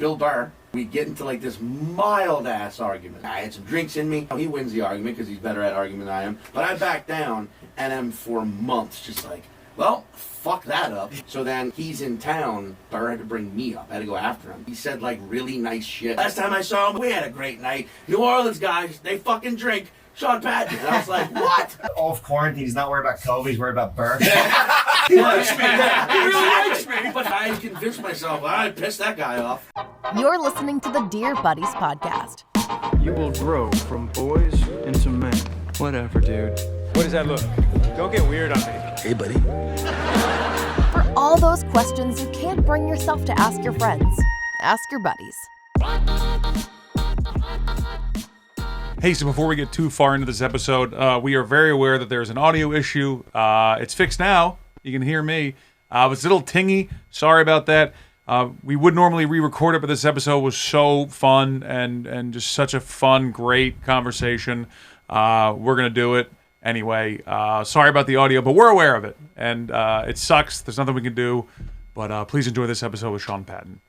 Bill Burr. We get into like this mild-ass argument. I had some drinks in me. He wins the argument because he's better at argument than I am. But I back down and am for months just like, well, fuck that up. So then he's in town. Burr had to bring me up. I had to go after him. He said like really nice shit. Last time I saw him, we had a great night. New Orleans guys, they fucking drink. Sean Patton. And I was like, what? Off quarantine, he's not worried about COVID, he's worried about Burr. He likes me. He really likes me. But I convinced myself, I pissed that guy off. You're listening to the Dear Buddies podcast. You will grow from boys into men. Whatever, dude. What does that look? Don't get weird on me. Hey, buddy. For all those questions you can't bring yourself to ask your friends, ask your buddies. Hey, so before we get too far into this episode, we are very aware that there's an audio issue. It's fixed now. You can hear me. It was a little tingy. Sorry about that. We would normally re-record it, but this episode was so fun and just such a fun, great conversation. We're going to do it anyway. Sorry about the audio, but we're aware of it. And it sucks. There's nothing we can do. But please enjoy this episode with Sean Patton.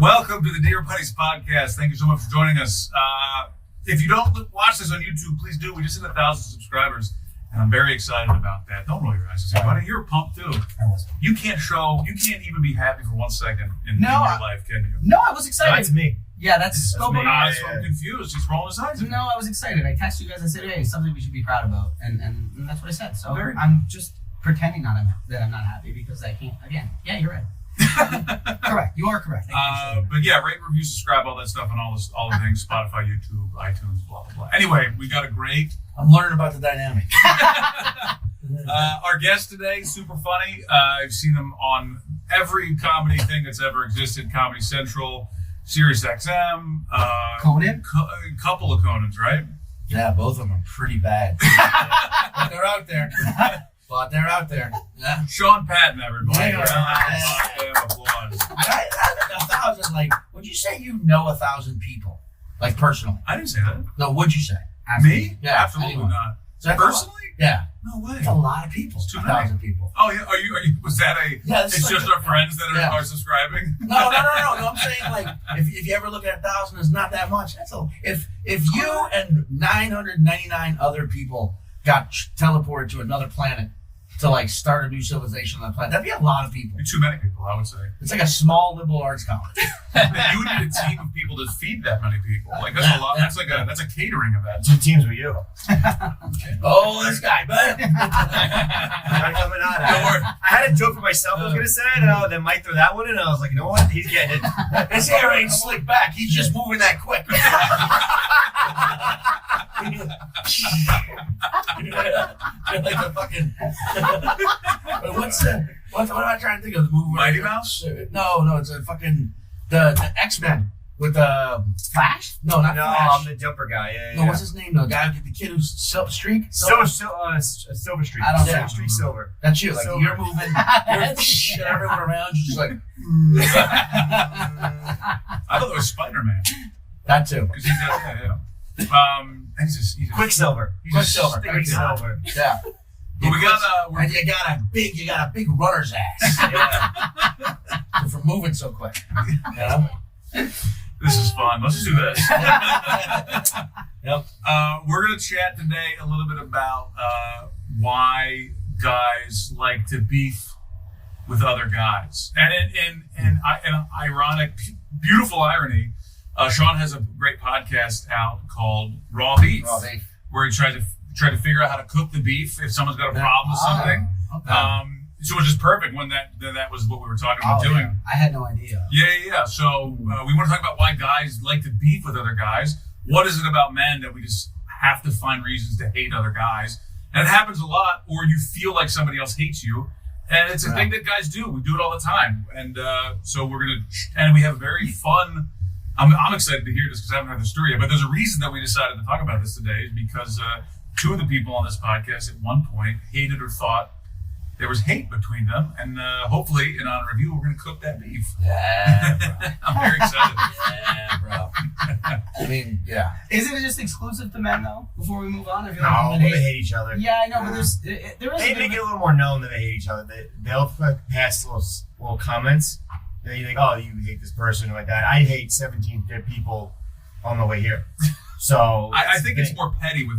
Welcome to the Dear Buddies podcast. Thank you so much for joining us. If you don't watch this on YouTube, please do. We just hit 1,000 subscribers, and I'm very excited about that. Don't roll your eyes, buddy. You're pumped too. You can't even be happy for 1 second in your life, can you? No, I was excited. That's me. Yeah, that's Scopo. That's why I'm confused. He's rolling his eyes. No, I was excited. I texted you guys. I said, hey, something we should be proud about, and that's what I said. So I'm just pretending that I'm not happy because I can't. Again, yeah, you're right. Correct. You are correct. But yeah, rate, review, subscribe, all that stuff, and all the things: Spotify, YouTube, iTunes, blah blah blah. Anyway, we got a great. I'm learning about the dynamic. Our guest today, super funny. I've seen him on every comedy thing that's ever existed: Comedy Central, Sirius XM, Conan, couple of Conans, right? Yeah, both of them are pretty bad. But they're out there. Yeah. Sean Patton, everybody. Yeah. Applause. 1,000, like, would you say you know 1,000 people? Like, personally? I didn't say that. No, would you say? Me? Yeah, absolutely anyone. not. So personally? Yeah. No way. That's a lot of people. It's too 1,000 people. Oh, yeah. Are you? Was that a? Yeah, it's like just our friends that are subscribing. No. I'm saying, like, if you ever look at 1,000, it's not that much. That's if you and 999 other people got teleported to another planet to like start a new civilization on the planet, that'd be a lot of people. Too many people, I would say. It's like a small liberal arts college. You would need a team of people to feed that many people. Like that's a lot. That's a catering event. 2 teams with you. Oh, this guy, man. I had a joke for myself I was going to say, and then Mike threw that one in, and I was like, you know what? He's getting it. His hair ain't slicked back. He's just moving that quick. Like the fucking. What am I trying to think of? The movie? Mighty Mouse? No, it's a fucking the X-Men with the Flash. No, not Flash. I'm the jumper guy. Yeah. No, what's his name? The guy, the kid who's Silver Streak. Silver Streak. I don't know. Silver Streak Silver. That's you. Like Silver. you're moving. You're shit everyone around you. Just like. I thought it was Spider-Man. That too. Because he's got he's Quicksilver. Quicksilver. Yeah. But we got and you got a big runner's ass. Yeah. For moving so quick. Yeah. This is fun. Let's do this. Yep. We're gonna chat today a little bit about why guys like to beef with other guys, and an ironic, beautiful irony. Sean has a great podcast out called Raw Beef, where he tried to figure out how to cook the beef if someone's got a problem with something. Okay. So it was just perfect when that was what we were talking about doing. Yeah. I had no idea. Yeah. So we want to talk about why guys like to beef with other guys. What is it about men that we just have to find reasons to hate other guys? And it happens a lot, or you feel like somebody else hates you. And it's a thing that guys do. We do it all the time. And so we have a very fun. I'm excited to hear this because I haven't heard the story yet. But there's a reason that we decided to talk about this today is because 2 of the people on this podcast at one point hated or thought there was hate between them. And hopefully, in honor of you, we're going to cook that beef. Yeah, bro. I'm very excited. Yeah, bro. I mean, yeah. Isn't it just exclusive to men, though? Before we move on, I feel No, like they hate each other. Yeah, I know, but there is. They make it a little more known that they hate each other. They'll pass little comments. You think, oh, you hate this person or like that. I hate 17 dead people on the way here. So I think it's more petty with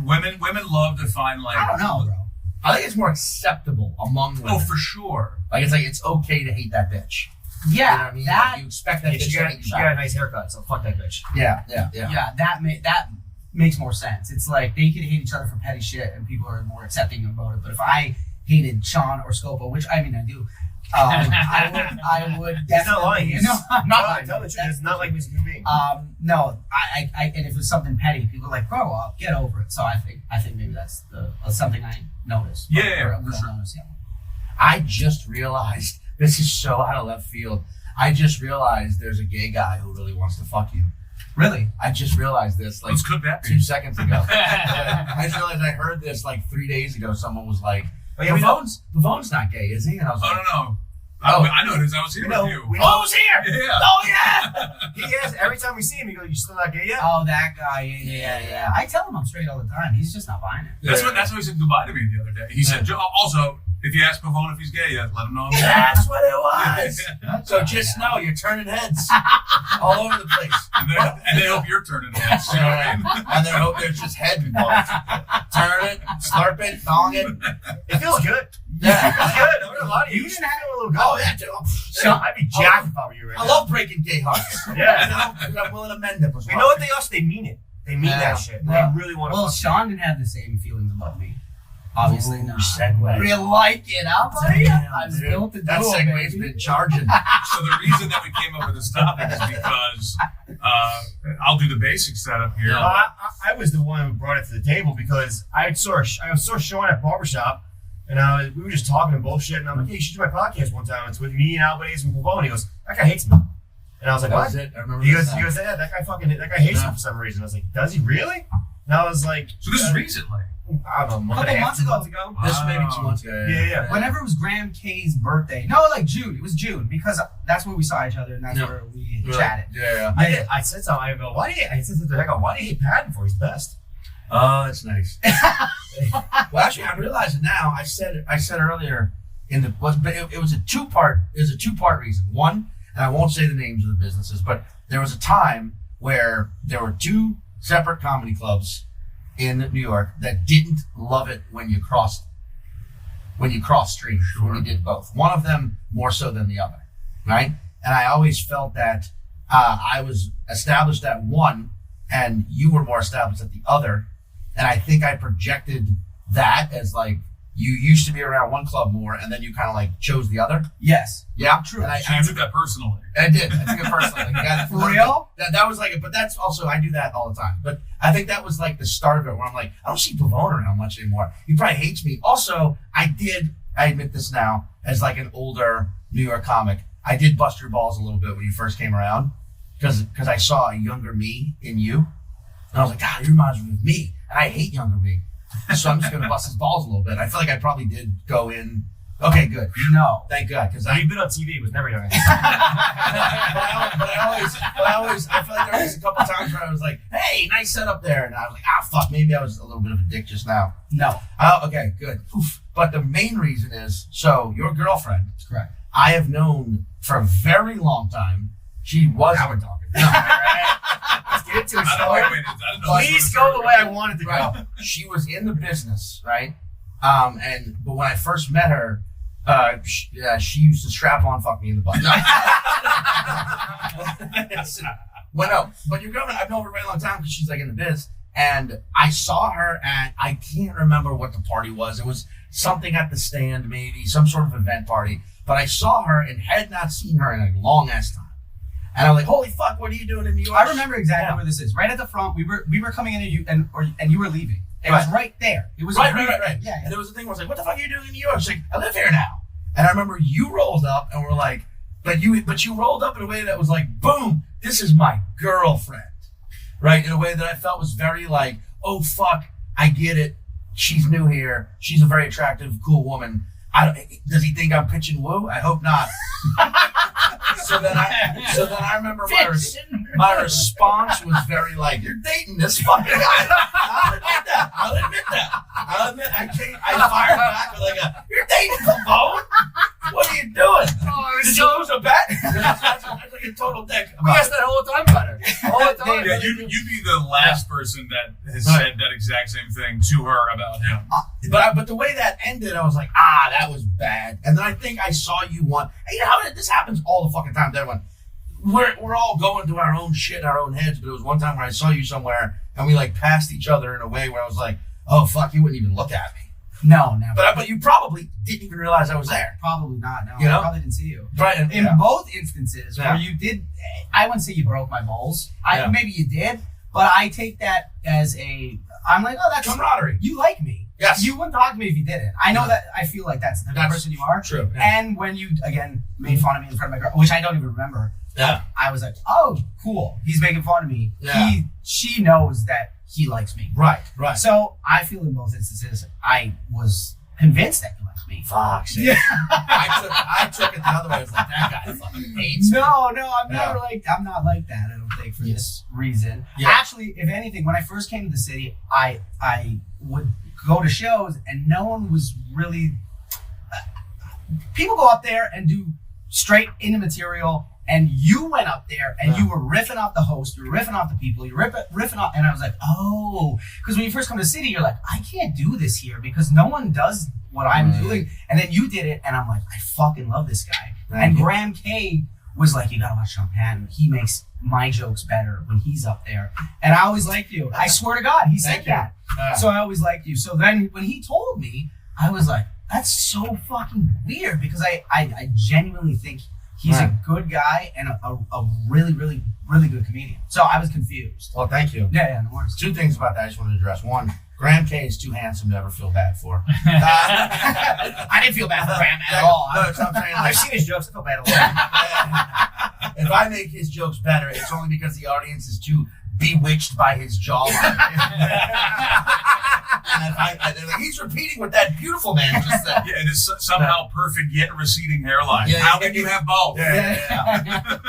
women. Women love to find like. I don't know, bro. I think it's more acceptable among women. Oh, for sure. Like it's okay to hate that bitch. Yeah, You know what I mean? that. Like, you expect that bitch she to hate got a nice haircut, so fuck that bitch. Yeah. Yeah, that makes more sense. It's like they can hate each other for petty shit, and people are more accepting about it. But if I hated Sean or Scopo, which I mean I do, I would definitely. He's not lying. No, I'm not lying. Tell the truth. It's not like he's a human being. No, I, and if it was something petty, people are like, grow up, get over it. So I think maybe that's something I noticed. Yeah, for sure. I just realized, this is so out of left field. I just realized there's a gay guy who really wants to fuck you. Really? I just realized this like Let's cook that 2 seconds ago. I just realized I heard this like 3 days ago. Someone was like, Oh, yeah, Pavone's not gay, is he? And I was I like, don't know. Oh. I know it is. I was here with you. Pavone's here! Yeah. Oh, yeah! He is. Every time we see him, he goes, "You still not gay yet?" Oh, that guy. Yeah. I tell him I'm straight all the time. He's just not buying it. That's what he said goodbye to me the other day. He said, also, if you ask Pavone if he's gay yet, let him know I'm gay. That's what it was. So just know you're turning heads all over the place. And they hope you're turning heads. You know what I mean? And they hope there's just head involved. Turn it, slurp it, dong it. It feels good. Yeah. It feels good. I'm gonna lie to you. You should feel a little good. Oh, yeah, dude. I'd be jacked if I were you right I now. love breaking gay hearts. Yeah. You know, I'm willing to mend it. You know what they also, they mean it. They mean that shit. They really want to. Well, Sean didn't have the same feelings about me. Obviously Ooh, not. segue. Real like it, huh, buddy? Damn, I was dude. built to do That it, segue's baby. been charging. So the reason that we came up with this topic is because I'll do the basic setup here. Well, I was the one who brought it to the table because I saw Sean at barbershop, and we were just talking and bullshit, and I'm like, "Hey, you should do my podcast one time. It's with me and Albanese and Pavone." He goes, "That guy hates me," and I was like, That "What?" was it. I remember He this goes, now. "Yeah, that guy hates me for some reason." I was like, "Does he really?" And I was like, So this is recently. I don't know, a month and a half, 2 months ago. This was maybe 2 months ago. Yeah. Whenever it was Graham K's birthday. No, like June. It was June because that's where we saw each other and that's where we chatted. Yeah. I said something. I go, "Why do you?" I said something. I go, "Why do you hate Patton for? He's the best." Oh, that's nice. Well, actually, I realize it now. I said earlier it was a two-part. It was a two-part reason. One, and I won't say the names of the businesses, but there was a time where there were two separate comedy clubs in New York that didn't love it when you crossed streams. Sure. When you did both. One of them more so than the other, right? And I always felt that I was established at one, and you were more established at the other. And I think I projected that as like you used to be around one club more, and then you kind of like chose the other. Yes. Yeah, True. And So you took that personally. I did. I took it personally. Like, you got it For real? That was like, but that's also, I do that all the time. But I think that was like the start of it where I'm like, I don't see Pavone around much anymore. He probably hates me. Also, I admit this now, as like an older New York comic, I did bust your balls a little bit when you first came around because I saw a younger me in you. And I was like, God, he reminds me of me. And I hate younger me. So I'm just going to bust his balls a little bit. I feel like I probably did go in. Okay, good. No. Thank God. Because You've been on TV. It was never young. but I feel like there was a couple times where I was like, hey, nice setup there. And I was like, fuck, maybe I was a little bit of a dick just now. No. Oh, okay, good. Oof. But the main reason is, so your girlfriend, That's correct. I have known for a very long time. She was. Now we're talking. No. Let's get into it. I don't know. Wait, I don't know. Please go the way I wanted to go. Right. She was in the business, right? But when I first met her, she used to strap on fuck me in the butt. No. But your girlfriend, I've known her for a very long time because she's like in the biz. And I saw her at, I can't remember what the party was. It was something at the stand, maybe some sort of event party. But I saw her and had not seen her in a long ass time. And I'm like, holy fuck, what are you doing in New York? I remember exactly where this is. Right at the front, we were coming in and you were leaving. It was right there. It was right. Yeah. And there was a thing where I was like, what the fuck are you doing in New York? She's like, I live here now. And I remember you rolled up and we're like, but you rolled up in a way that was like, boom, this is my girlfriend. Right? In a way that I felt was very like, oh fuck, I get it. She's new here. She's a very attractive, cool woman. Does he think I'm pitching woo? I hope not. So then I remember my response was very like, you're dating this fucking guy. I'll admit that. I fired back with like you're dating Pavone? What are you doing? Did you lose a bet? That's like a total dick. We ask that all the time about her. All the time. Yeah, you'd be the last person that has said that exact same thing to her about him. But the way that ended, I was like, that was bad. And then I think I saw you one. And you know how this happens all the fucking time to everyone. We're all going through our own shit in our own heads, but it was one time where I saw you somewhere and we like passed each other in a way where I was like, oh fuck, you wouldn't even look at me. No, never. But you probably didn't even realize I was there. Probably not. No, You know? I probably didn't see you. Right. In both instances where you did, I wouldn't say you broke my balls. Maybe you did, but I take that as I'm like, oh, that's camaraderie. You like me. Yes. You wouldn't talk to me if you didn't. I know that. I feel like that's the type of person you are. True. Yeah. And when you again made fun of me in front of my girl, which I don't even remember. Yeah. I was like, oh, cool. He's making fun of me. Yeah. She knows that he likes me. Right. So I feel in both instances, I was convinced that he likes me. Fuck. Yeah. I took it the other way. I was like, that guy fucking hates me. No, I'm not like that. I don't think for this reason. Yeah. Actually, if anything, when I first came to the city, I would go to shows and no one was really. People go up there and do straight into material, and you went up there and you were riffing off the host, you were riffing off the people, you were riffing off, and I was like, oh, because when you first come to the city, you're like, I can't do this here because no one does what I'm doing, and then you did it, and I'm like, I fucking love this guy. And Graham K was like, you gotta watch Sean Patton. He makes my jokes better when he's up there, and I always liked you. I swear to God, he said that. So I always liked you. So then when he told me, I was like, that's so fucking weird because I genuinely think he's a good guy and a really, really, really good comedian. So I was confused. Well, thank you. Yeah, no worries. Two things about that I just wanted to address. One, Graham K is too handsome to ever feel bad for. I didn't feel bad for Graham at all. No, that's what I'm saying. I've seen his jokes. I feel bad a lot. If I make his jokes better, it's only because the audience is too bewitched by his jawline. And they're like, he's repeating what that beautiful man just said. Yeah, it is somehow perfect yet receding hairline. Yeah, How can you have both? Yeah.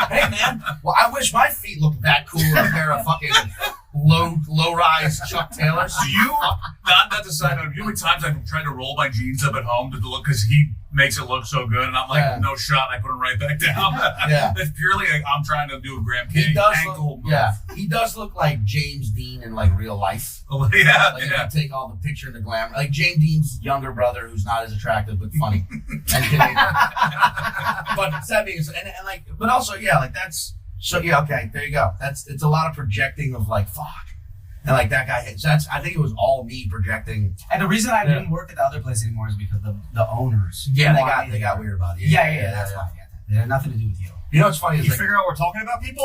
Hey, man. Well, I wish my feet looked that cool in a pair of fucking low-rise Chuck Taylors. Do you, not to side note, you know how many times I've tried to roll my jeans up at home to look, because he makes it look so good, and I'm like, no shot, I put them right back down. It's purely like I'm trying to do a Graham King ankle move. Yeah, he does look like James Dean in like real life. Like, if you take all the picture and the glamour, like James Dean's younger brother, who's not as attractive but funny. But that being said, and like, but also, like that's so. Yeah, okay, there you go. It's a lot of projecting of like fuck. And like that guy, I think it was all me projecting. And the reason I didn't work at the other place anymore is because the owners. Yeah, they got weird about it. Yeah, that's fine. It had nothing to do with you. You know what's funny? You figure out we're talking about people?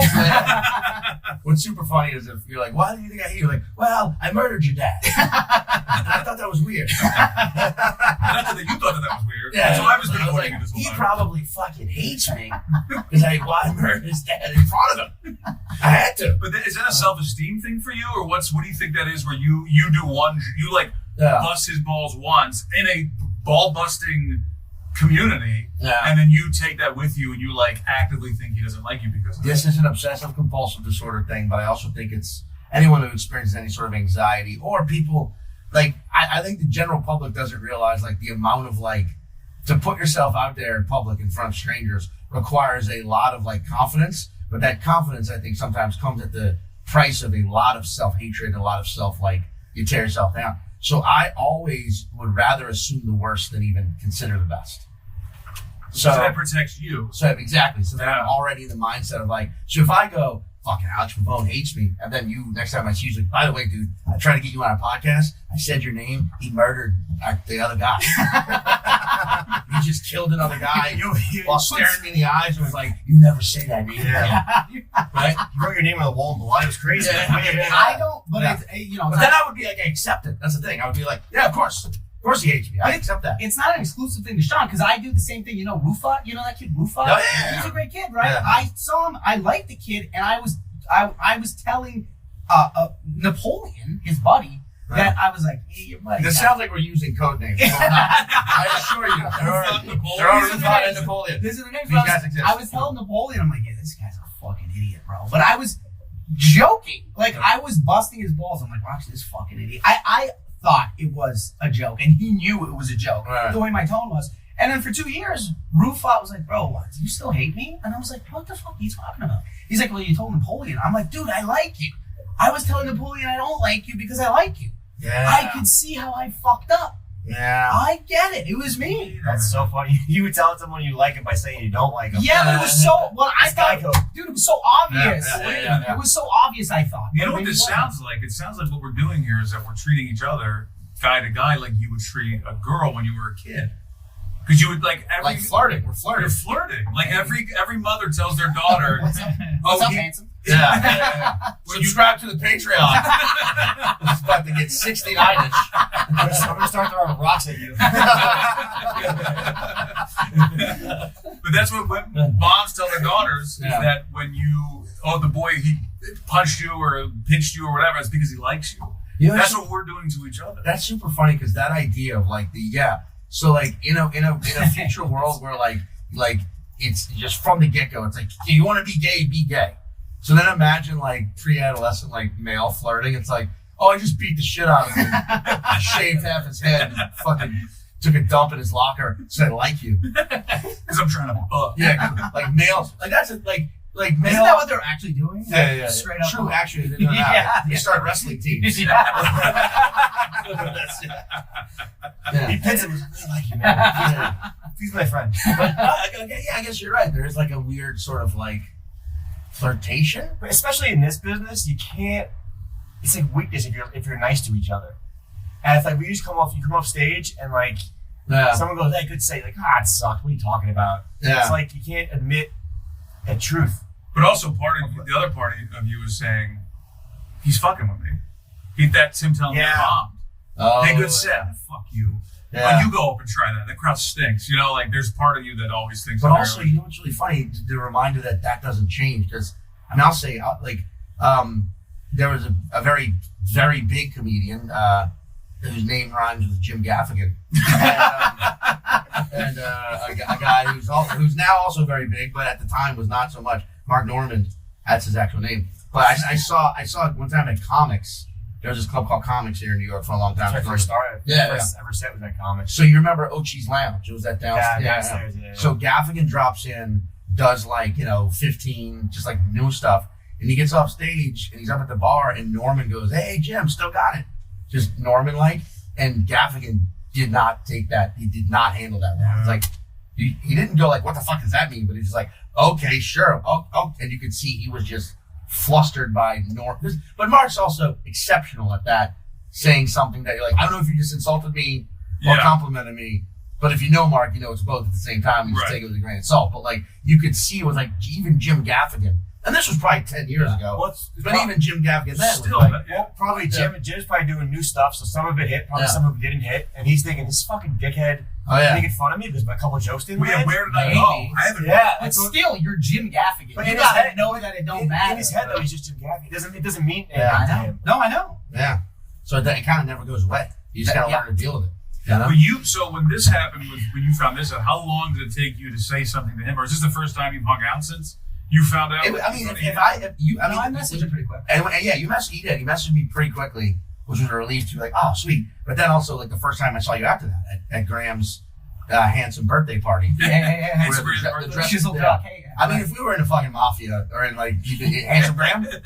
What's super funny is if you're like, why do you think I hate you? You're like, well, I murdered your dad. And I thought that was weird. Not that you thought that was weird. Yeah, so I was like, this whole he time. probably fucking hates me because I murdered his dad in front of him. I had to. But is that a self-esteem thing for you, or what do you think that is? Where you do one, you like bust his balls once in a ball-busting community, and then you take that with you and you like actively think he doesn't like you because of this is an obsessive compulsive disorder thing, but I also think it's anyone who experiences any sort of anxiety or people like I think the general public doesn't realize like the amount of like to put yourself out there in public in front of strangers requires a lot of like confidence, but that confidence I think sometimes comes at the price of a lot of self-hatred and a lot of self like you tear yourself down. So I always would rather assume the worst than even consider the best. So that protects you. So exactly. So then I'm already in the mindset of like, so if I go, fucking Alex Pavone hates me, and then you, next time I see you, like, by the way, dude, I tried to get you on a podcast. I said your name. He murdered the other guy. He just killed another guy while staring me in the eyes and was like, you never say that name. Right? You wrote your name on the wall and below. It was crazy. I don't, but but then I would be like, I accept it. That's the thing. I would be like, yeah, of course. Of course he hates me. I accept that. It's not an exclusive thing to Sean, because I do the same thing. You know Rufat? You know that kid Rufat? Oh, yeah. He's a great kid, right? Yeah. I saw him. I liked the kid, and I was telling Napoleon, his buddy, that I was like, hey, your buddy. This sounds like we're using code names. I assure you. There are Rufat and Napoleon. This is the name. These guys exist. I was telling Napoleon, I'm like, yeah, this guy's a fucking idiot, bro. But I was joking. Like, I was busting his balls. I'm like, watch this fucking idiot. I thought it was a joke, and he knew it was a joke. Right. The way my tone was. And then for 2 years, Rufat was like, bro, what? Do you still hate me? And I was like, what the fuck are you talking about? He's like, well, you told Napoleon. I'm like, dude, I like you. I was telling Napoleon I don't like you because I like you. Yeah. I could see how I fucked up. Yeah. I get it. It was me. That's so funny. You would tell someone you like him by saying you don't like him. Yeah, but it was so. Well, I thought, Geico. dude, it was so obvious. Yeah. It was so obvious. I thought. You know what this sounds like? It sounds like what we're doing here is that we're treating each other guy to guy like you would treat a girl when you were a kid. Because you would like flirting. We're flirting. You're flirting. Like every mother tells their daughter, What's up, handsome? Yeah. Subscribe to the Patreon. It's about to get 69-inch. I'm gonna start throwing rocks at you. But that's what moms tell their daughters is that when the boy he punched you or pinched you or whatever, it's because he likes you. That's what we're doing to each other. That's super funny because that idea of like so like in a future world where like it's just from the get go, it's like you want to be gay, be gay. So then imagine like pre-adolescent like male flirting. It's like, oh, I just beat the shit out of him, shaved half his head, and fucking took a dump in his locker, said I like you because I'm trying to fuck. Yeah, like males, like that's it, like male. Isn't that what they're actually doing? Yeah. Straight up. True, actually, they know that. Yeah. They start wrestling teams. Yeah. That's it. He pins him. I really like you, man. He's my friend. But I guess you're right. There's like a weird sort of like flirtation, But especially in this business, you can't. It's like weakness if you're nice to each other. And it's like you come off stage and like someone goes, "Hey, good say," like, "Ah, it sucked. What are you talking about?" Yeah. It's like you can't admit a truth. But also the other part of you is saying he's fucking with me. That's him telling me I'm bombed. Oh, Hey, good set. Fuck you. Yeah. When you go up and try that crowd stinks. You know, like there's part of you that always thinks. But also, you know what's really funny? The reminder that doesn't change. Because I'll say there was a very, very big comedian whose name rhymes with Jim Gaffigan, and a guy who's now also very big, but at the time was not so much. Mark Normand, that's his actual name. But I saw it one time at Comics. There was this club called Comics here in New York for a long time. That's when I first started. Yeah. Ever set was at Comics. So you remember Ochi's Lounge? It was that downstairs. Downstairs, yeah. So Gaffigan drops in, does 15, just like new stuff. And he gets off stage and he's up at the bar and Norman goes, "Hey, Jim, still got it." Just Norman like. And Gaffigan did not take that. He did not handle that well. It's like, he didn't go like, "What the fuck does that mean?" But he's just like, "Okay, sure." Oh. And you could see he was just flustered by Norman. But Mark's also exceptional at that, saying something that you're like, I don't know if you just insulted me or complimented me, but if you know Mark, you know it's both at the same time. You just take it with a grain of salt. But like, you could see it was like even Jim Gaffigan, and this was probably 10 years ago. But even Jim Gaffigan then still, was like, probably Jim's probably doing new stuff, so some of it hit, probably some of it didn't hit, and he's thinking, this fucking dickhead making fun of me because a couple jokes didn't land. Where did I go? I haven't. But still, you're Jim Gaffigan. But you in gotta his head, know that it don't matter. In his head, though, he's just Jim Gaffigan. It doesn't mean anything I to know. him. No, I know. Yeah. So it kind of never goes away. You just gotta learn to deal with it. You know? But so when this happened, when you found this out, how long did it take you to say something to him, or is this the first time you've hung out since you found out? I messaged him pretty quick. And you messaged me pretty quickly, which was a relief to be like, oh, sweet. But then also like the first time I saw you after that at Graham's handsome birthday party. Yeah. The dress, Chiseled rock. Hey, I mean, if we were in a fucking mafia or in like handsome Graham, the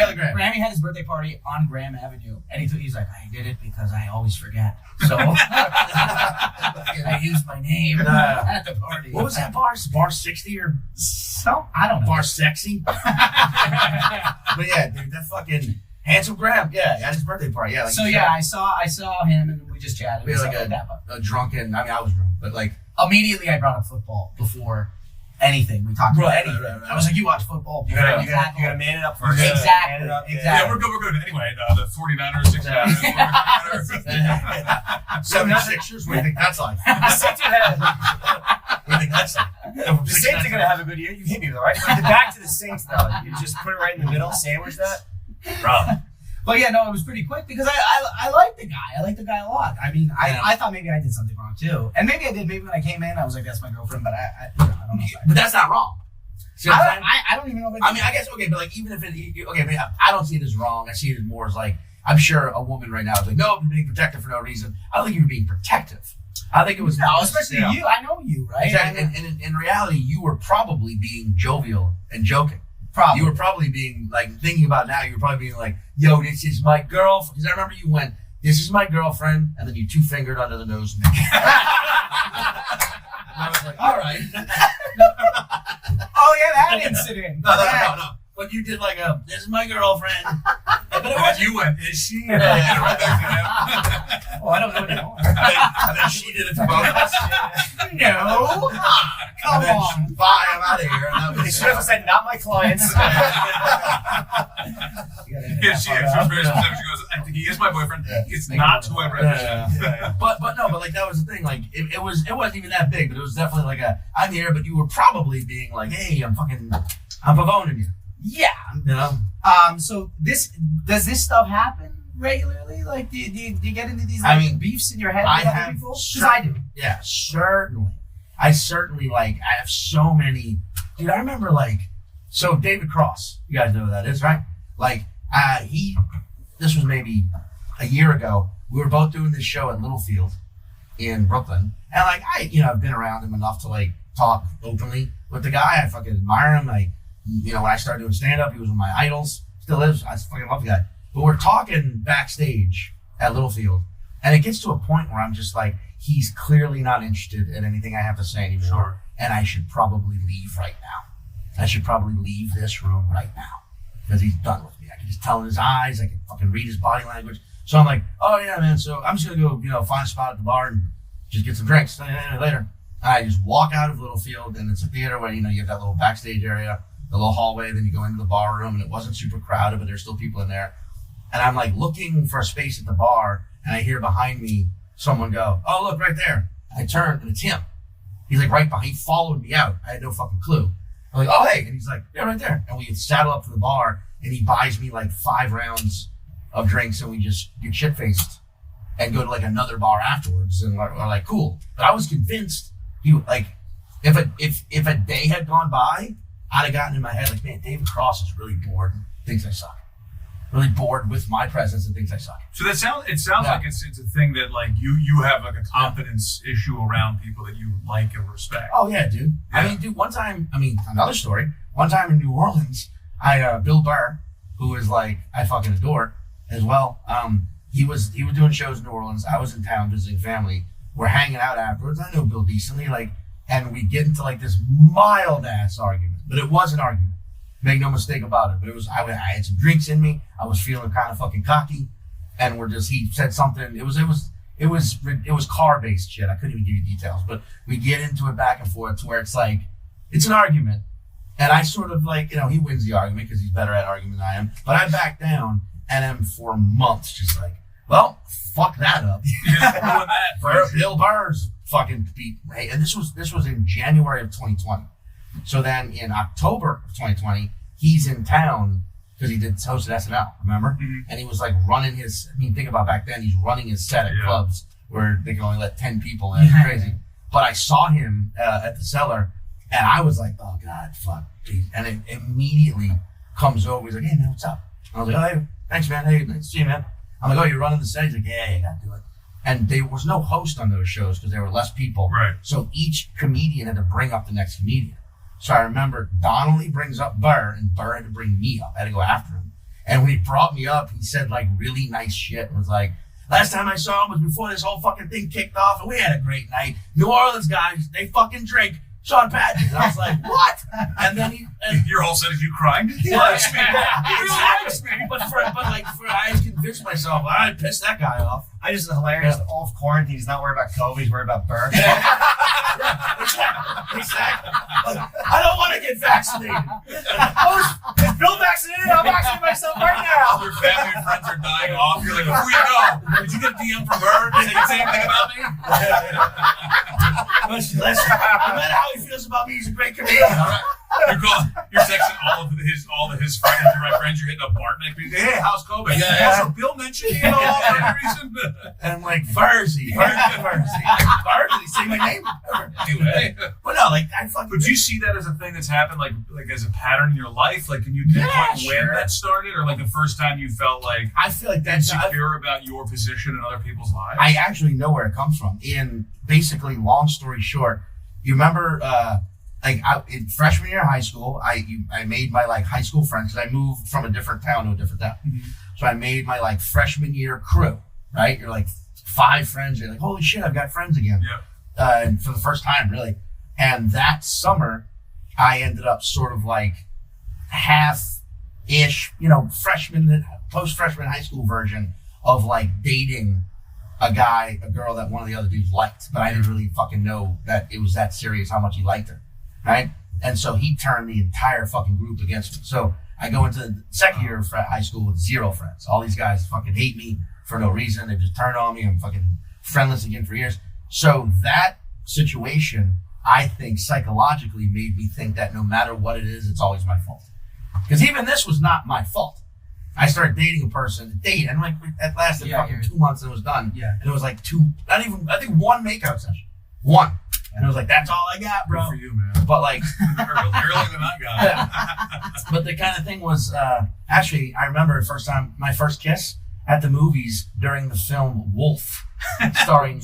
other Graham. Grammy had his birthday party on Graham Avenue, and he's like, I did it because I always forget. So I used my name at the party. What was that bar? Bar 60 or so? I don't know. Bar Sexy? But yeah, dude, that fucking handsome Graham. Yeah, at his birthday party. Yeah. Like I saw him and we just chatted. We had like a drunken. I mean, I was drunk, but like immediately I brought up football before anything. We talked about anything. Right. I was like, you watch football. You gotta man it up first. Exactly. Yeah, we're good. Anyway, the 49ers, 69ers, 76ers, what do you think that's like? The Saints are gonna have a good year. You hit me though, right? But back to the Saints though. You just put it right in the middle, sandwich that. Bro. But yeah, no, it was pretty quick because I like the guy. I like the guy a lot. I mean, I thought maybe I did something wrong too, and maybe I did. Maybe when I came in, I was like, "That's my girlfriend," but I don't know. But that's not wrong. I don't even know. If I mean, I guess but like even if I don't see it as wrong. I see it as more as like I'm sure a woman right now is like, "No, I'm being protective for no reason." I don't think you're being protective. I think it was No, especially you. I know you, right? Exactly. And in reality, you were probably being jovial and joking. Probably. You were probably being like, thinking about it now, you were probably being like, yo, this is my girlfriend. Because I remember you went, this is my girlfriend, and then you 2-fingered under the nose. And I was like, all right. Oh yeah, that incident. No. But you did like this is my girlfriend. But it was You went, is she? Oh, I don't know anymore. and then she did it to both of us. No. Come And then on. bye, I'm out of here. And that They was, should have said, not my clients. Yeah, she was very specific. She goes, he is my boyfriend. It's not who I represent. But like that was the thing. Like it wasn't even that big, but it was definitely like I'm here, but you were probably being like, hey, I'm Pavoning you. Yeah. You know? So does this stuff happen regularly? Like, do you get into these beefs in your head I with other have people? Because I do. Yeah, certainly. I certainly I have so many. Dude, I remember so David Cross. You guys know who that is, right? This was maybe a year ago. We were both doing this show at Littlefield in Brooklyn, and I've been around him enough to talk openly with the guy. I fucking admire him. When I started doing stand-up, he was one of my idols. Still is. I fucking love the guy. But we're talking backstage at Littlefield, and it gets to a point where I'm just like, he's clearly not interested in anything I have to say anymore. Sure. And I should probably leave right now. I should probably leave this room right now. Because he's done with me. I can just tell in his eyes. I can fucking read his body language. So I'm like, oh yeah, man. So I'm just going to go, find a spot at the bar and just get some drinks later. And I just walk out of Littlefield, and it's a theater where, you have that little backstage area, the little hallway, then you go into the bar room, and it wasn't super crowded, but there's still people in there. And I'm looking for a space at the bar, and I hear behind me someone go, oh, look, right there. I turn, and it's him. He's right behind. He followed me out. I had no fucking clue. I'm like, oh, hey. And he's like, yeah, right there. And we saddle up to the bar, and he buys me 5 rounds of drinks, and we just get shit-faced and go to another bar afterwards. And we're like, cool. But I was convinced he, if a day had gone by, I'd have gotten in my head, man, David Cross is really bored and thinks I suck. Really bored with my presence and thinks I suck. So it sounds like it's a thing that you have a confidence issue around people that you like and respect. Oh yeah, dude. Yeah. One time, another story. One time in New Orleans, Bill Burr, who is I fucking adore as well. He was doing shows in New Orleans. I was in town visiting family. We're hanging out afterwards. I know Bill decently, and we get into this mild ass argument, but it was an argument. Make no mistake about it. But it was, I had some drinks in me. I was feeling kind of fucking cocky, and he said something. It was car based shit. I couldn't even give you details, but we get into it back and forth to where it's it's an argument, and I sort of he wins the argument because he's better at argument than I am. But I back down and am for months just well, fuck that up. Bill Burr's fucking beat. Hey, and this was in January of 2020. So then in October of 2020, he's in town because he hosted SNL, remember? Mm-hmm. And he was running think about back then, he's running his set at clubs where they can only let 10 people in. It's crazy. But I saw him at the Cellar, and I was like, oh God, fuck. Geez. And it immediately comes over. He's like, hey man, what's up? And I was like, oh, hey, thanks man. Hey, nice to see you, man. I'm like, oh, you're running the set? He's like, yeah, you gotta do it. And there was no host on those shows because there were less people. Right. So each comedian had to bring up the next comedian. So I remember Donnelly brings up Burr, and Burr had to bring me up. I had to go after him. And when he brought me up, he said really nice shit. And was last time I saw him was before this whole fucking thing kicked off, and we had a great night. New Orleans guys, they fucking drink. Sean Patton. And I was like, what? And then your whole set is you crying? He likes me. He really likes me. But I convinced myself, I pissed that guy off. I just hilarious. Yeah. Off quarantine, he's not worried about COVID. He's worried about Burr. Exactly. I don't want to get vaccinated. Is Bill vaccinated? I'm vaccinating myself right now. Your family and friends are dying off. You're like, before you go, did you get a DM from her? Did he say anything about me? Listen, no matter how he feels about me, he's a great comedian. All right? You're texting all of his friends, your right friends, you're hitting up Bartnick. Hey, how's Kobe? Yeah. Also, Bill mentioned you know for any reason. And I'm like, Verzi. Verzi, say my name. Anyway, But no, like I fucking. but do you see that as a thing that's happened, like as a pattern in your life? Like, can you pinpoint when that started, or like the first time you felt like I feel like that's insecure about your position in other people's lives? I actually know where it comes from. In basically, long story short, you remember, in freshman year of high school, I made my like high school friends because I moved from a different town to a different town. Mm-hmm. So I made my like freshman year crew. Right, you're like 5 friends. You're like, holy shit, I've got friends again. Yeah. And for the first time, really. And that summer, I ended up sort of like half-ish, post-freshman high school version of like dating a girl that one of the other dudes liked. But I didn't really fucking know that it was that serious how much he liked her, right? And so he turned the entire fucking group against me. So I go into the second year of high school with 0 friends. All these guys fucking hate me for no reason. They just turned on me. I'm fucking friendless again for years. So that situation, I think, psychologically made me think that no matter what it is, it's always my fault. Because even this was not my fault. I started dating a person, and like that lasted fucking 2 months and it was done. Yeah. And it was like I think 1 makeout session. 1. And it was like, that's all I got, bro. Good for you, man. But like earlier than I got. Yeah. But the kind of thing was actually, I remember my first kiss at the movies during the film Wolf, starring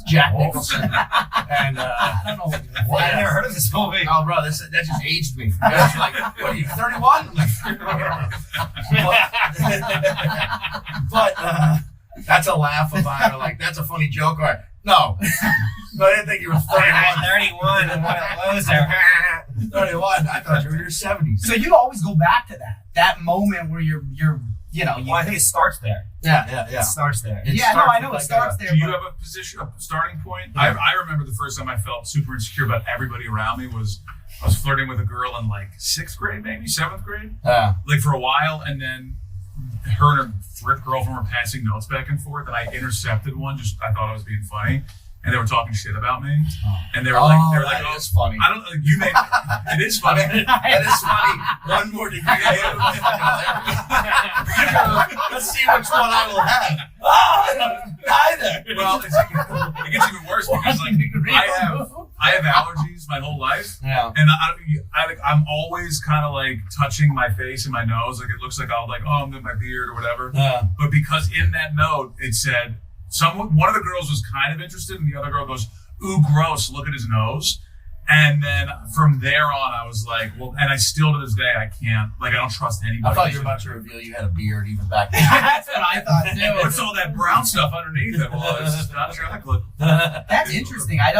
Jack Nicholson. And I don't know. I've never heard of this movie. Oh, bro, that just aged me. That's like, what are you, 31? But that's a laugh about it. Like, that's a funny joke. Or no, I didn't think you were 31. 31 and what a loser. 31. I thought you were in your 70s. So you always go back to that moment where you're Well, I think it starts there. Yeah. It starts there. It Yeah, no, starts I know with it starts like there. Do you have a starting point? Yeah. I remember the first time I felt super insecure about everybody around me was I was flirting with a girl in like 6th grade, maybe 7th grade, like for a while, and then her and her girlfriend were passing notes back and forth, and I intercepted one. I thought I was being funny, and they were talking shit about me, and they were like, "Oh, it's funny." I don't. You made it is funny. That is funny. One more degree. Let's see which one I will have. Neither. Well, it gets even worse because like I have allergies my whole life, and I'm always kind of like touching my face and my nose, like it looks like I'm in my beard or whatever. But because in that note it said one of the girls was kind of interested, and the other girl goes, "Ooh, gross! Look at his nose." And then from there on, I was like, well, and I still to this day, I don't trust anybody. I thought you were about to reveal you had a beard even back then. That's what I thought too. What's all that brown stuff underneath it? Well, it's just not chocolate. That's interesting. I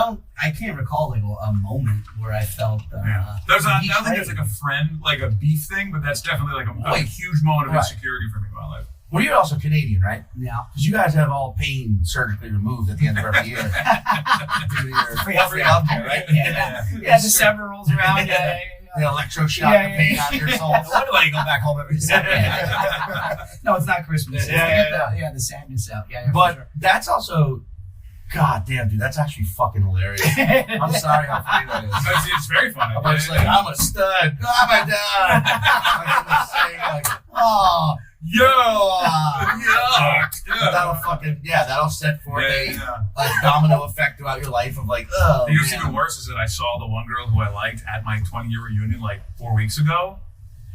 can't recall like a moment where I felt. I don't think it's like a friend, like a beef thing, but that's definitely like a huge moment of insecurity for me in my life. Well, you're also Canadian, right? Yeah. Because you guys have all pain surgically removed at the end of every year. Due to your Free healthcare, right? Yeah. December rolls around. Yeah. The electroshock, the pain out of your soul. Why do I go back home every December? No, it's not Christmas. The sadness out. Yeah. But that's also, god damn, dude, that's actually fucking hilarious. I'm sorry how funny that is. It's very funny. I'm just like, I'm a stud. I'm a dad. Like, oh. That'll set forth a domino effect throughout your life of like, oh. You know what's even worse is that I saw the one girl who I liked at my 20-year reunion like 4 weeks ago.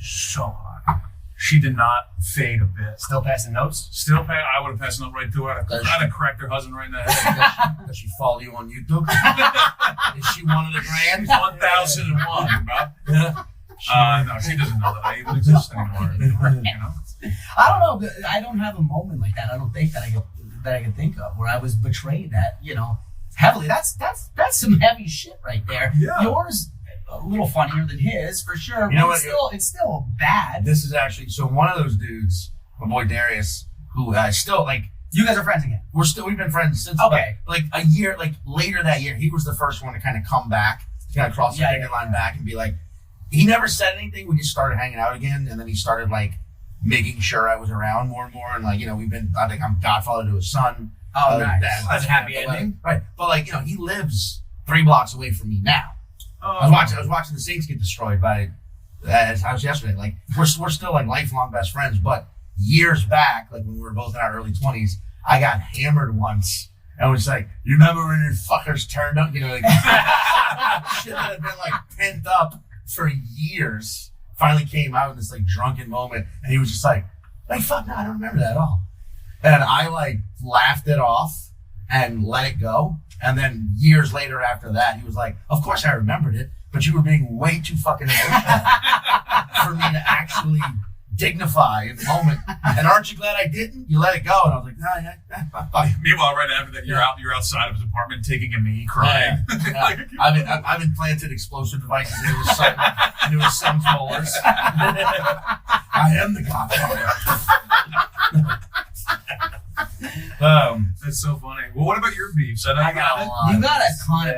So hot. She did not fade a bit. Still passing notes? I would have passed a note right through her. I'd have cracked her husband right in the head. Does she follow you on YouTube? Is she one of the grand? 1001, bro. No, she doesn't know that I even exist anymore. You know? I don't know. I don't have a moment like that. I don't think that I can think of where I was betrayed that heavily. That's some heavy shit right there. Yeah. Yours a little funnier than his for sure. You know what? It's still bad. This is actually one of those dudes, my boy Darius, who still like. You guys are friends again. We've been friends since like a year. Like later that year, he was the first one to kind of come back, to kind of cross the picket line back and be like. He never said anything. We just started hanging out again, and then he started like making sure I was around more and more. And like I think I'm godfather to his son. Oh, nice. That's a happy ending, right? But like he lives 3 blocks away from me now. Oh. I was watching the Saints get destroyed by That's how it was yesterday. Like we're still like lifelong best friends, but years back, like when we were both in our early 20s, I got hammered once. And was like, you remember when your fuckers turned up? You know, like shit that had been like pent up for years finally came out in this like drunken moment, and he was just like fuck no, I don't remember that at all. And I like laughed it off and let it go. And then years later after that, he was like, of course I remembered it, but you were being way too fucking emotional for me to actually dignify in the moment. And aren't you glad I didn't? You let it go. And I was like, nah, yeah. Meanwhile, right after that, you're outside of his apartment taking a knee, crying. Yeah. I've implanted explosive devices into his son's molars. I am the Godfather. That's so funny. Well, what about your beefs? I got a lot. You got a ton of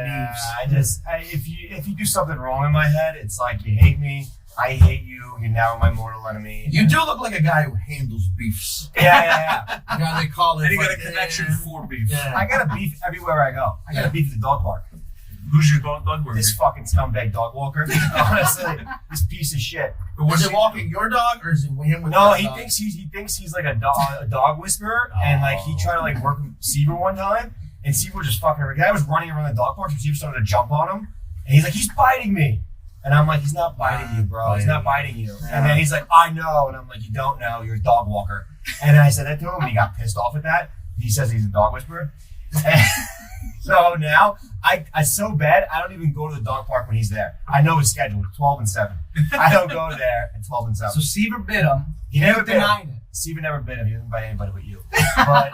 beefs. If you do something wrong in my head, it's like you hate me, I hate you, you're now my mortal enemy. You do look like a guy who handles beefs. Yeah. You know, they call it. And you got a connection for beef. Yeah. I got a beef everywhere I go. I got a beef at the dog park. Who's your dog walker? This fucking scumbag dog walker. Honestly, this piece of shit. Is it walking your dog or is it him with No, your he dog? thinks he's like a dog whisperer, and like he tried to like work with Seaver one time, and Seaver was just fucking. The guy was running around the dog park, and Seaver started to jump on him, and he's like, he's biting me, and I'm like, he's not biting you, bro. He's not biting you. And then he's like, I know, and I'm like, you don't know, you're a dog walker. And then I said that to him, and he got pissed off at that. He says he's a dog whisperer. So now I so bad I don't even go to the dog park when he's there. I know his schedule, 12 and 7. I don't go there at 12 and 7. So Seaver bit him. He never bit denied him. it. Seaver never bit him. He doesn't bite anybody but you. But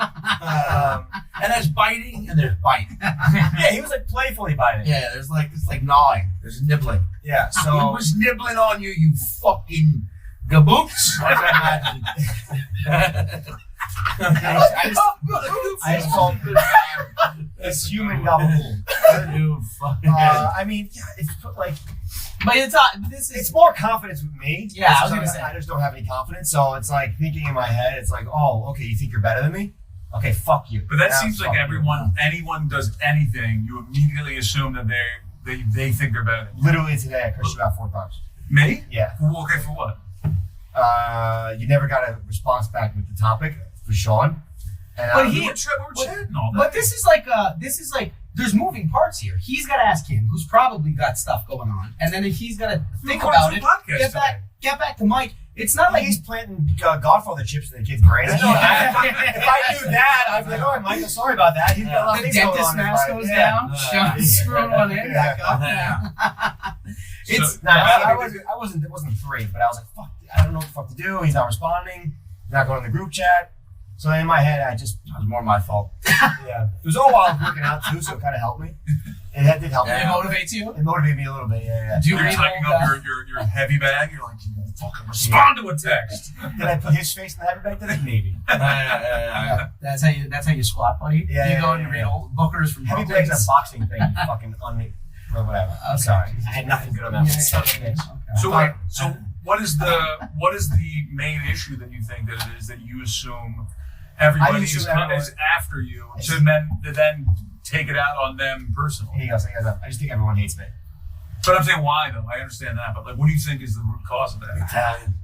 and there's biting and there's biting. yeah, he was like playfully biting. Yeah, it's like gnawing. There's nibbling. Yeah. He So was nibbling on you, you fucking gaboots. I just call him it's human gobble. I mean, yeah, it's like. But It's more confidence with me. Yeah, I was gonna say. I just don't have any confidence, so it's like thinking in my head. It's like, oh, okay, you think you're better than me? Okay, fuck you. But that Now seems like fuck you. anyone does anything, you immediately assume that they think they're better than you. Literally today, I cursed you out 4 times. Me? Yeah. Well, okay, for what? You never got a response back with the topic for Sean. And But We were chatting all that. But this is like there's moving parts here. He's got to ask him, who's probably got stuff going on, and then if he's got to think about it, get back to Mike. It's not like he's planting Godfather chips in the kid's brain. If I knew that, I'd be like, all right, Michael, sorry about that. He's got a lot of the things going dentist on in his mask life. goes Yeah. down. Sean's screwing one in. Back up. It's I wasn't. It wasn't 3, but I was like, fuck. I don't know what the fuck to do. He's not responding. He's not going in the group chat. So in my head, it was more my fault. Yeah. It was all while I was working out too, so it kind of helped me. It did help me. It motivates you. It motivated me a little bit. Yeah. Do you You're read typing all up your heavy bag. You're like, you fucking respond to a text. Did I put his face in the heavy bag? Then maybe. That's how you squat, buddy. Yeah, you yeah, go yeah, and read yeah. old Booker's from Heavy Brooklyn. bag's a boxing thing. You fucking on me or whatever. I'm sorry. I had nothing good on that. So wait. So what is the main issue that you think that it is that you assume everybody is after you to then take it out on them personally? Here you go. I just think everyone hates me. But I'm saying why though? I understand that, but like, what do you think is the root cause of that? Italian.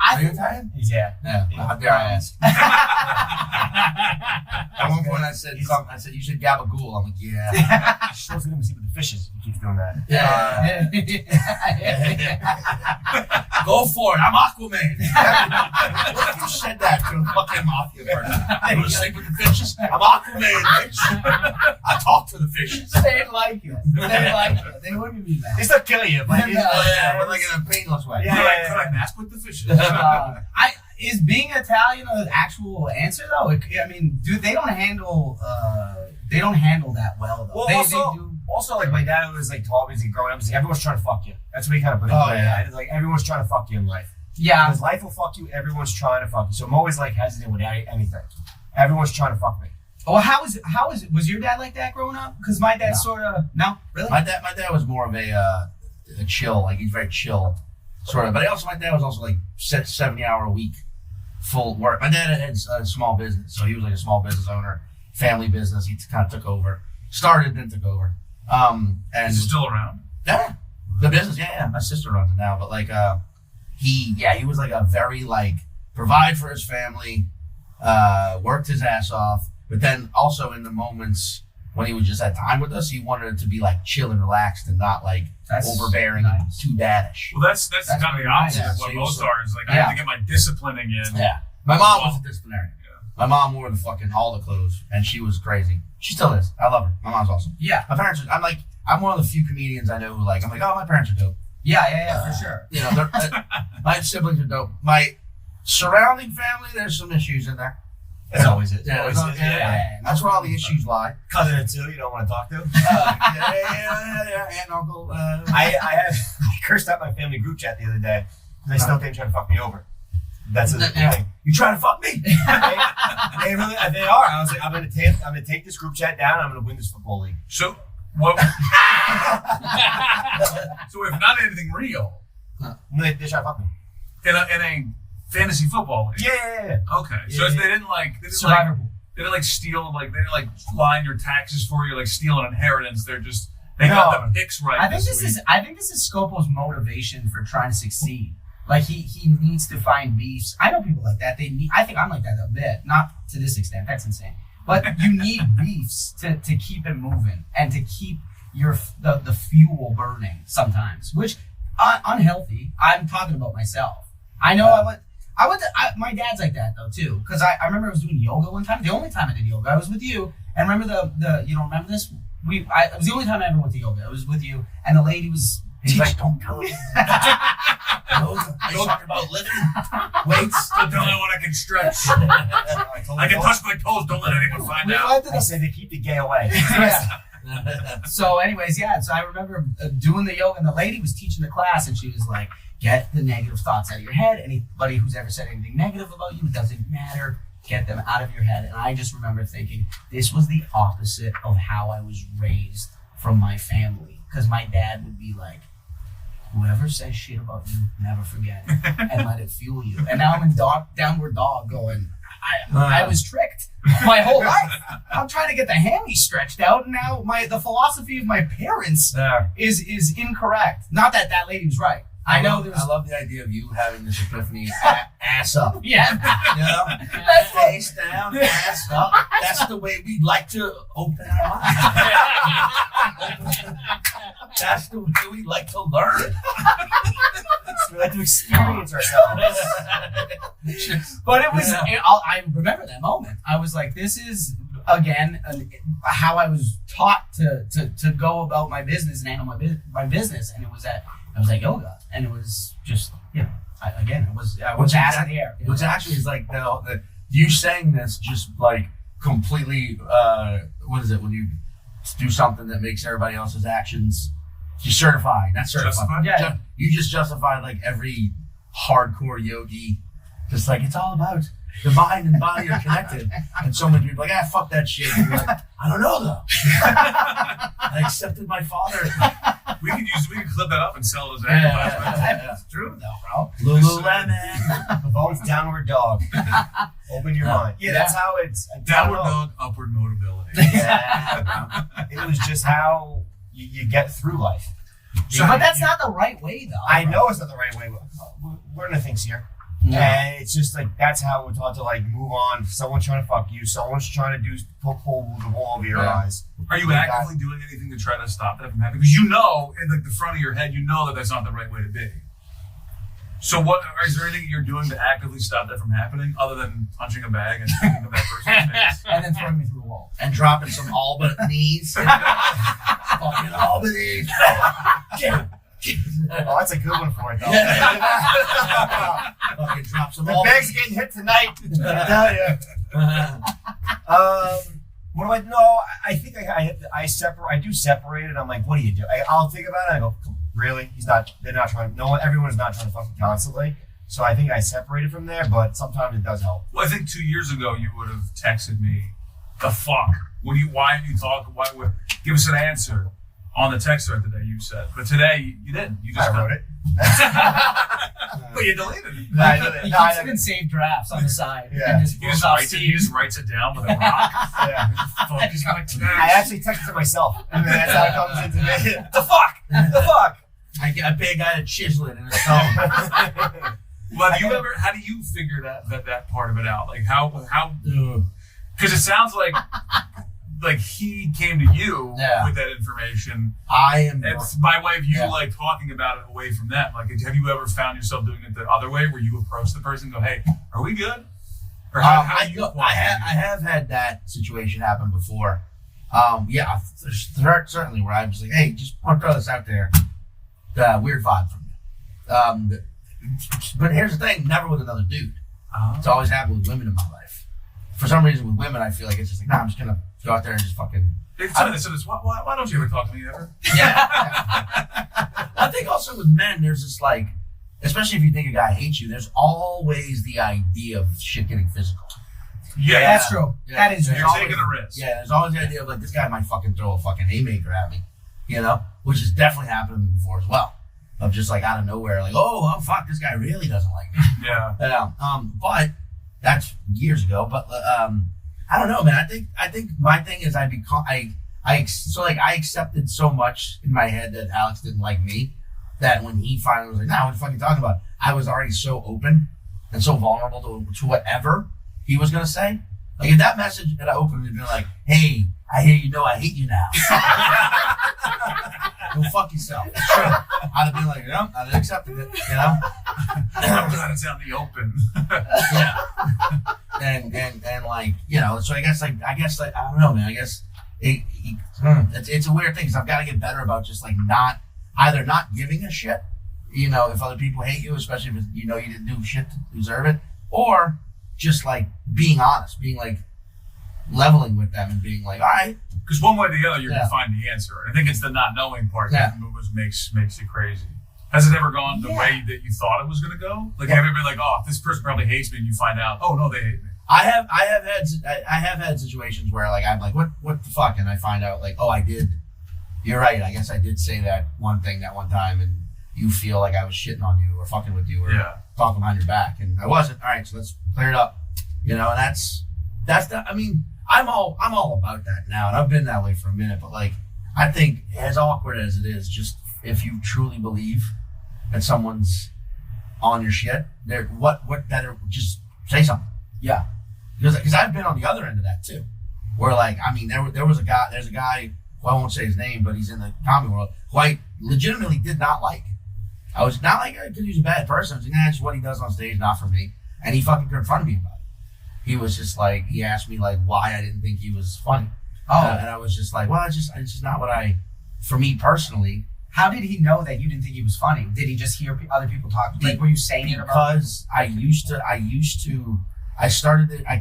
Are you Italian? Yeah. How dare I ask? At one point I said, you should gabagool. I'm like, yeah. She was going to see with the fishes. He keeps doing that. Go for it. I'm Aquaman. What if you said that to a fucking mafia person? You want to sleep with the fishes? I'm Aquaman, bitch. I talk to the fishes. They'd like it. They wouldn't be mad. It's not killing you, but But like in a painless way. Could I nap with the fishes? Is being Italian an actual answer though? I mean, they don't handle that well though. Well, also, like my dad always like taught me as he growing up, he's like, everyone's trying to fuck you. That's what he kind of put in my head. It's like everyone's trying to fuck you in life. Yeah. Because life will fuck you. Everyone's trying to fuck you. So I'm always like hesitant with anything. Everyone's trying to fuck me. Well, was your dad like that growing up? Because my dad no, really. My dad was more of a chill. Like he's very chill, sort of. But my dad was also like 70-hour a week, full work. My dad had a small business, so he was like a small business owner, family business. He kind of took over, started then took over. And is he still around? Yeah. The business, yeah. My sister runs it now, but like, he was like a very like provide for his family, worked his ass off, but then also in the moments when he would just have time with us, he wanted it to be like chill and relaxed and not like overbearing and too daddish. Well, that's kind of the opposite of what most are. Is like I have to get my disciplining in. Yeah, my mom was a disciplinarian. My mom wore all the clothes, and she was crazy. She still is. I love her. My mom's awesome. Yeah. My parents I'm one of the few comedians I know who like, I'm like, oh, my parents are dope. Yeah, for sure. You know, my siblings are dope. My surrounding family, there's some issues in there. That's always it. Yeah, that's where all the issues lie. Cousin or two you don't want to talk to. Yeah, aunt and uncle. I cursed out my family group chat the other day because they still think trying to fuck me over. That's the thing. You trying to fuck me? They are. I was like, I'm gonna take this group chat down. I'm gonna win this football league. So what? So if not anything real, They try to fuck me. in a fantasy football league. Yeah. Okay. So if they didn't Survivor pool. they didn't steal, they didn't line your taxes for you, steal an inheritance. They got the picks right. I think this is Scopo's motivation for trying to succeed. Like he needs to find beefs. I know people like that. I think I'm like that a bit, not to this extent. That's insane. But you need beefs to keep it moving and to keep the fuel burning sometimes, which unhealthy. I'm talking about myself. I know my dad's like that though too, because I remember I was doing yoga one time. The only time I did yoga, I was with you. And remember the you don't remember this? It was the only time I ever went to yoga. It was with you, and the lady was. He's like, don't tell him. Don't talk about lifting weights. Don't tell anyone I can stretch. I can touch my toes. Don't let anyone find out. I said to keep the gay away. So anyways, so I remember doing the yoga, and the lady was teaching the class, and she was like, get the negative thoughts out of your head. Anybody who's ever said anything negative about you, it doesn't matter. Get them out of your head. And I just remember thinking, this was the opposite of how I was raised from my family. Because my dad would be like, whoever says shit about you, never forget it and let it fuel you. And now I'm in downward dog going, I was tricked my whole life. I'm trying to get the hammy stretched out, and now the philosophy of my parents is incorrect. Not that lady was right. I love the idea of you having this epiphany, ass up. Yeah. You know? That's face down, ass up. That's the way we like to open our minds. That's the way we like to learn. We like to experience ourselves. But it was, I remember that moment. I was like, this is, again, how I was taught to go about my business and handle my business. And it was at yoga. And it was just, it was ass in the air. Which actually is like, you saying this just like completely, what is it, when you do something that makes everybody else's actions, you certify, not certified. Justified? Yeah. You just justify like every hardcore yogi, just like it's all about the mind and body are connected. And so many people are like, fuck that shit. And you're like, I don't know though. I accepted my father. We can clip that up and sell it as an advertisement. It's true though, bro. Lululemon. Pavone's downward dog. Open your mind. Yeah, that's how it's. Downward dog, upward mobility. Yeah. It was just how you get through life. But that's not the right way though. I know it's not the right way. We're in the things here. Yeah. And it's just like, that's how we're taught to like move on. Someone's trying to fuck you. Someone's trying to pull the wall over your eyes. Are you actively doing anything to try to stop that from happening? Because you know, in like the front of your head, you know that that's not the right way to be. So is there anything you're doing to actively stop that from happening other than punching a bag and thinking of that person's face? And then throwing me through the wall. And dropping some Albanese. Fucking Albanese. Oh, that's a good one for it, though. Fucking drop some The Albanese. bag's getting hit tonight. I tell you. What do I know? I think I do separate it. I'm like, what do you do? I'll think about it. I go, really? They're not trying. No one. Everyone's not trying to fuck me constantly. So I think I separated from there. But sometimes it does help. Well, I think 2 years ago you would have texted me, the fuck. Why didn't you talk? Give us an answer on the text thread today. You said, but today you didn't. You just wrote it. But you deleted it. He keeps it in saved drafts on the side. Yeah. And He just writes it down with a rock. Yeah. Focus my text. I actually texted to myself, and then that's how it comes into me. The fuck. I pay a guy to chisel it in his stone. Well, how do you figure that part of it out? Like how, because it sounds like he came to you with that information. It's by way of you like talking about it away from them. Like, have you ever found yourself doing it the other way, where you approach the person and go, "Hey, are we good?" Or how do you? I have had that situation happen before. There's certainly where I was like, "Hey, just want to throw this out there." Weird vibe from you. But here's the thing: never with another dude. It's always happened with women in my life. For some reason, with women, I feel like it's just like, nah, I'm just gonna go out there and just fucking. Why don't you ever talk to me ever? Yeah. I think also with men, there's this like, especially if you think a guy hates you, there's always the idea of shit getting physical. Yeah, that's true. Yeah. That is you're true. taking a risk. Yeah, there's always the idea of like, this guy might fucking throw a fucking haymaker at me, which has definitely happened to me before as well. Of just like out of nowhere, like, oh fuck, this guy really doesn't like me. Yeah. But that's years ago. But I don't know, man. I think my thing is I accepted so much in my head that Alex didn't like me, that when he finally was like, nah, what the fuck are you talking about? I was already so open and so vulnerable to whatever he was gonna say. Like if that message that I opened had been like, hey, I hear you know I hate you now. Go fuck yourself. It's true. I'd have been like, I'd have accepted it, I'm glad it's out in the open. Yeah. And like, so I guess I don't know, man. I guess it's a weird thing, because I've got to get better about just like not giving a shit, if other people hate you, especially if you didn't do shit to deserve it, or just like being honest, being like leveling with them and being like, all right. Because one way or the other, you're going to find the answer. And I think it's the not knowing part that makes you crazy. Has it ever gone the way that you thought it was going to go? Like, have you ever been like, oh, this person probably hates me, and you find out, oh no, they hate me. I have had situations where like I'm like, what the fuck, and I find out like, oh, I did. You're right. I guess I did say that one thing that one time, and you feel like I was shitting on you or fucking with you or talking behind your back, and I wasn't. All right, so let's clear it up. And that's the. I mean, I'm all about that now, and I've been that way for a minute. But like, I think as awkward as it is, just if you truly believe that someone's on your shit, what better, just say something. Yeah, because I've been on the other end of that too, where like, I mean, there's a guy who I won't say his name, but he's in the comedy world, who I legitimately did not like. I was not like, because he's a bad person. I was like, nah, just what he does on stage, not for me. And he fucking confronted me about it. He was just like, he asked me like why I didn't think he was funny. And I was just like, well, it's just not what for me personally. How did he know that you didn't think he was funny? Did he just hear other people talk? Like, were you saying it about? Because I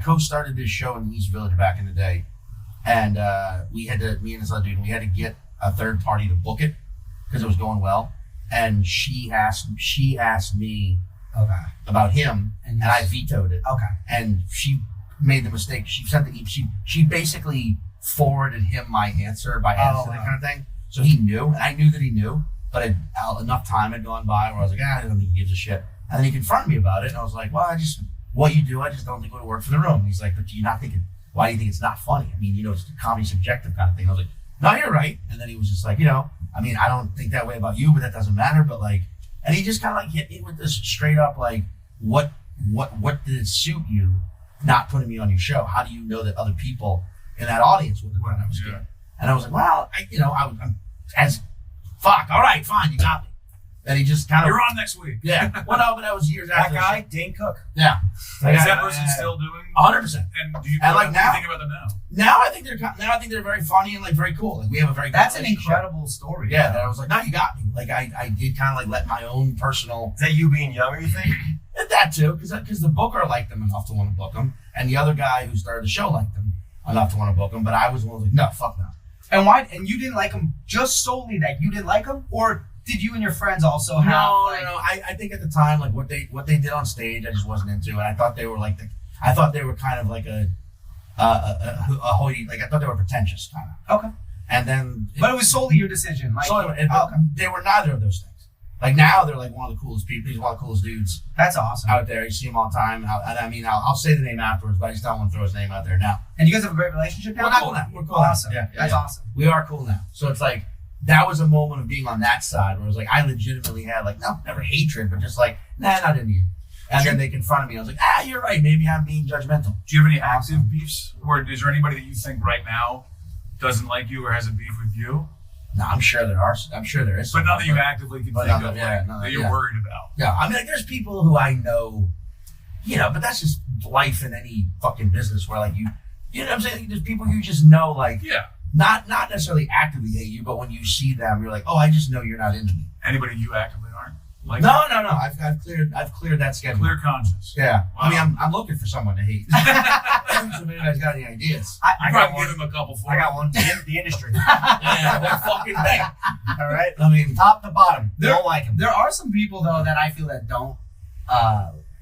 co-started this show in the East Village back in the day, and me and this other dude, we had to get a third party to book it because it was going well, and she asked me about him, and I vetoed it. Okay, and she made the mistake. She sent she basically forwarded him my answer by accident, kind of thing. So he knew, and I knew that he knew, but enough time had gone by where I was like, I don't think he gives a shit. And then he confronted me about it, and I was like, well, what you do, I just don't think would work for the room. And he's like, but do you not think why do you think it's not funny? I mean, it's the comedy subjective kind of thing. I was like, no, you're right. And then he was just like, I mean, I don't think that way about you, but that doesn't matter. But like, and he just kind of like hit me with this straight up, like, what did it suit you not putting me on your show? How do you know that other people in that audience would have thought I was good? And I was like, well, I'm as fuck. All right, fine, you got me. And he just kind of. You're on next week. Yeah. Well, no, but that was years after. That guy, Dane Cook. Yeah. Is that person still doing? 100%. And do you think about them now? Now I think they're very funny and like very cool. Like we have a very. That's an incredible story. Yeah. And I was like, no, you got me. Like I did kind of like let my own personal. Is that you being younger? You think? That too, because the booker liked them enough to want to book them, and the other guy who started the show liked them enough to want to book them. But I was one of like, no, fuck no. And why? And you didn't like them just solely that you didn't like them, or did you and your friends also have? No. I think at the time, like what they did on stage, I just wasn't into, and I thought they were like I thought they were kind of like a hoity, like I thought they were pretentious kind of. Okay. And then, but it was solely your decision. Like, they were neither of those things. Like now, they're like one of the coolest people. He's one of the coolest dudes. That's awesome. Out there, you see him all the time. I'll say the name afterwards, but I just don't want to throw his name out there now. And you guys have a great relationship now? We're cool now. We're cool. Awesome. Yeah, that's awesome. We are cool now. So it's like, that was a moment of being on that side where it was like, I legitimately had like, no, never hatred, but just like, nah, not into you. And then they confronted me. I was like, you're right. Maybe I'm being judgmental. Do you have any active beefs? Or is there anybody that you think right now doesn't like you or has a beef with you? No, I'm sure there are. I'm sure there is. But none that you actively can think of that you're worried about. Yeah, I mean, like, there's people who I know, but that's just life in any fucking business where, like, you know what I'm saying? There's people you just know, like, not necessarily actively hate you, but when you see them, you're like, oh, I just know you're not into me. Anybody you actively aren't? Like No. I've cleared that schedule. Clear conscience. Yeah. Wow. I mean, I'm looking for someone to hate. So if anybody's got any ideas? I got one. Give him a couple for I got one. The industry. Yeah, that fucking thing. All right. I mean, Top to bottom. Don't like him. There are some people though that I feel that don't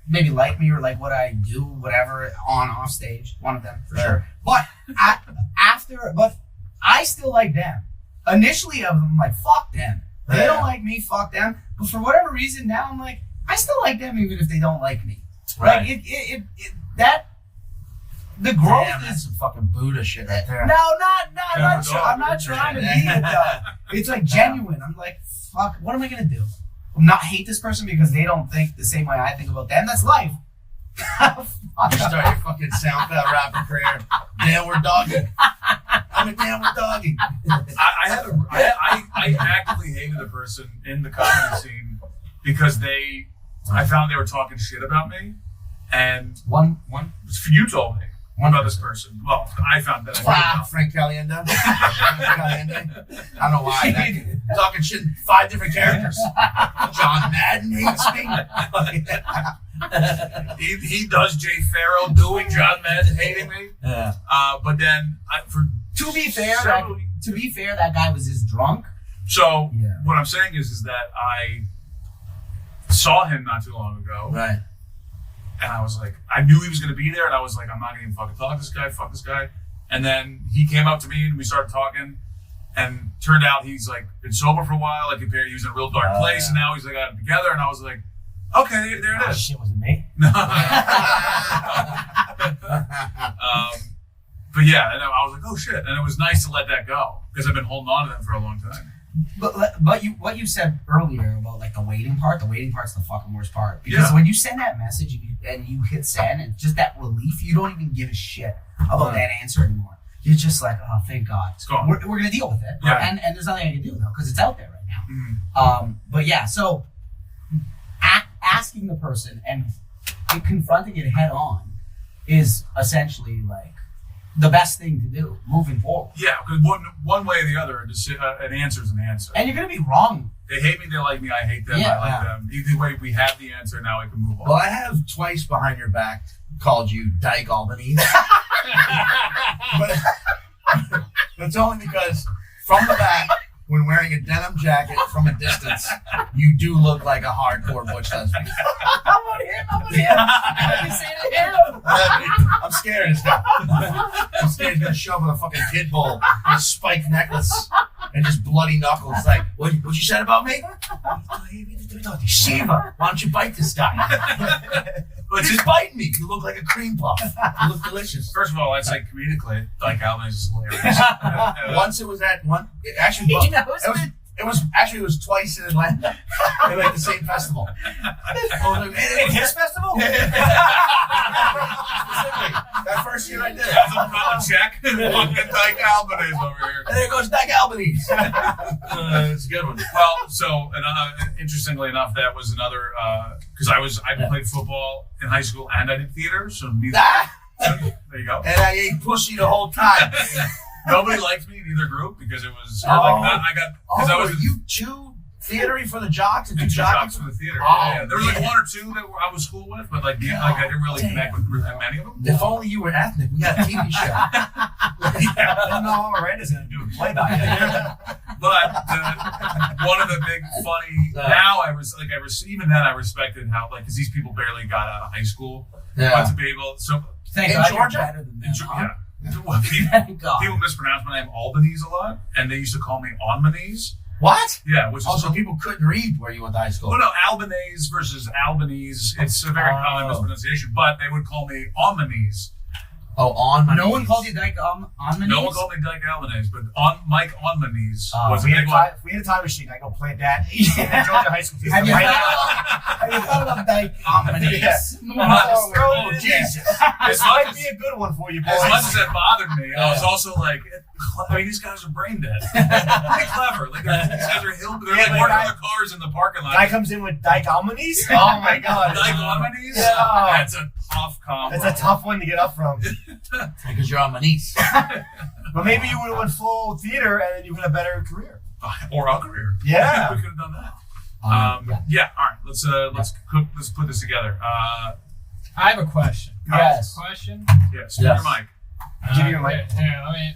maybe like me or like what I do, whatever, on off stage. One of them for sure. But I still like them. Initially, I'm like, fuck them. They don't like me, fuck them. But for whatever reason, now I'm like, I still like them even if they don't like me. Right. Like the growth Damn, that's is some fucking Buddha shit right there. I'm not trying to be it though. It's like genuine. I'm like, fuck, what am I gonna do? Not hate this person because they don't think the same way I think about them. That's life. You start your fucking SoundCloud rapping career. Downward doggy. I'm a downward doggy. I actively hated a person in the comedy scene because I found they were talking shit about me, and One. you told me about this person. Well, I found that. Wow, Frank Caliendo. I don't know why. Talking shit in 5 different characters. John Madden hates me. He does Jay Farrell doing John Madden hating me. Yeah. But then To be fair, that guy was just drunk. So Yeah. what I'm saying is that I saw him not too long ago. Right. And I was like, I knew he was going to be there, and I was like, I'm not going to even fucking talk to this guy, fuck this guy. And then he came up to me, and we started talking, and turned out he's like been sober for a while, like he was in a real dark place, and now he's like got it together, and I was like, okay, there it is. Shit, was it me? But yeah, and I was like, oh shit, and it was nice to let that go, because I've been holding on to them for a long time. But what you said earlier about like the waiting part's the fucking worst part. Because Yeah. when you send that message and you hit send and just that relief, you don't even give a shit about that answer anymore. You're just like, oh, thank God. It's gone. We're going to deal with it. Yeah. And there's nothing I can do though, because it's out there right now. Mm. But yeah, so asking the person and confronting it head on is essentially like the best thing to do moving forward. Yeah, because one way or the other, an answer is an answer. And you're going to be wrong. They hate me, they like me, I hate them, Yeah. I like them. Either way, we have the answer, now we can move on. Well, I have twice behind your back called you Dyke Albanese. but that's only because from the back, when wearing a denim jacket from a distance, you do look like a hardcore butch lesbian. How about him? What did you say to him? I'm scared as hell. I'm scared he's gonna show up with a fucking pit bull and a spiked necklace and just bloody knuckles. Like, what you said about me? Shiva, why don't you bite this guy? But just bite me. You look like a cream puff. You look delicious. First of all, I'd say comedically, like Albanese is hilarious. Once it was at one. It actually He knows it was twice in Atlanta. They like the same festival. His festival? Specifically, that first year I did it. That's a cut the check. Fucking Dyke Albanese over here. And there goes Dyke Albanese. It's a good one. Well, so interestingly enough, that was another because I played football in high school and I did theater, so neither. There you go. And I ate pussy the whole time. Nobody liked me in either group because it was I was you two theatery for the jocks and two two jocks jocks for the theater. Oh, Yeah. There was like man. 1 or 2 that I was cool with, but like I didn't really connect with many of them. If only you were ethnic, we got a TV show. I don't know how Miranda's going to do a play-by. But one of the big funny now I even then I respected how because these people barely got out of high school, but to be able Thank In God you're Georgia? better than them, huh? yeah. Well, Thank God. people mispronounce my name Albanese a lot, and they used to call me Albanese. What? Yeah, which is Also, people couldn't read where you went to high school. well, no, Albanese versus Albanese. It's a very common mispronunciation, but they would call me Albanese. Oh, on my No knees. one called you Dyke on my No knees? one called me Dyke Albanese, but Mike on my knees If was a we had big a one. time- if we had a time machine, I go plant that in Georgia high school. Have you Right thought about Dyke on my knees? Oh, Jesus. As This might much be a good one for you, boys. As much as that bothered me, I was also like, I mean, these guys are brain dead. They're clever. Like, these guys are they're Yeah, like but working guy- on their cars in the parking lot. Guy comes in with Dyke Albanese. Oh my God. Dyke Albanese? Yeah. That's a tough combo. That's a tough one to get up from. Because you're on my knees. But maybe you would have went full theater and then you would have a better career. Or a career. Yeah. We could have done that. All right. Let's put this together. I have a question. Yes. Question? Yes. Yes. Your mic. Give me your mic. Here, let me.